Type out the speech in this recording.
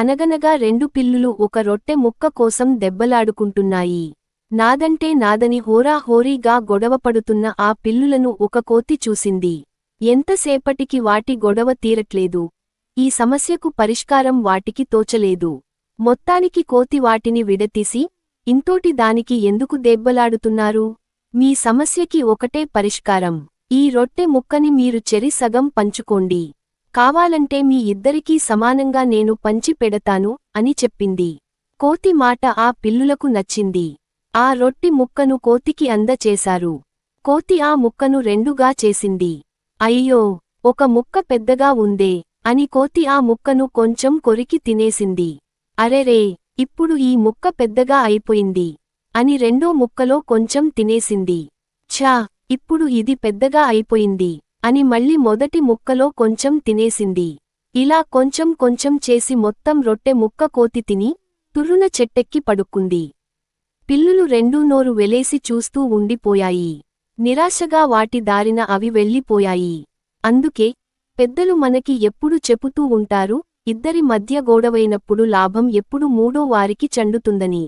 అనగనగా రెండు పిల్లులు ఒక రొట్టె ముక్క కోసం దెబ్బలాడుకుంటున్నాయి. నాదంటే నాదని హోరాహోరీగా గొడవపడుతున్న ఆ పిల్లులను ఒక కోతి చూసింది. ఎంతసేపటికి వాటి గొడవ తీరట్లేదు. ఈ సమస్యకు పరిష్కారం వాటికి తోచలేదు. మొత్తానికి కోతి వాటిని విడతీసి, ఇంతోటి దానికి ఎందుకు దెబ్బలాడుతున్నారు? మీ సమస్యకి ఒకటే పరిష్కారం. ఈ రొట్టె ముక్కని మీరు చెరి సగం పంచుకోండి. కావాలంటే మీ ఇద్దరికీ సమానంగా నేను పంచి పెడతాను అని చెప్పింది. కోతి మాట ఆ పిల్లులకు నచ్చింది. ఆ రొట్టి ముక్కను కోతికి అందచేశారు. కోతి ఆ ముక్కను రెండుగా చేసింది. అయ్యో, ఒక ముక్క పెద్దగా ఉందే అని కోతి ఆ ముక్కను కొంచెం కొరికి తినేసింది. అరెరే, ఇప్పుడు ఈ ముక్క పెద్దగా అయిపోయింది అని రెండో ముక్కలో కొంచెం తినేసింది. ఛా, ఇప్పుడు ఇది పెద్దగా అయిపోయింది అని మళ్ళీ మొదటి ముక్కలో కొంచెం తినేసింది. ఇలా కొంచెం కొంచెం చేసి మొత్తం రొట్టె ముక్క కోతి తిని తుర్రున చెట్టెక్కి పడుకుంది. పిల్లులు రెండూ నోరు వెలేసి చూస్తూ ఉండిపోయాయి. నిరాశగా వాటి దారిన అవి వెళ్ళిపోయాయి. అందుకే పెద్దలు మనకి ఎప్పుడు చెపుతూ ఉంటారు, ఇద్దరి మధ్య గొడవైనప్పుడు లాభం ఎప్పుడు మూడో వారికి చెండుతుందని.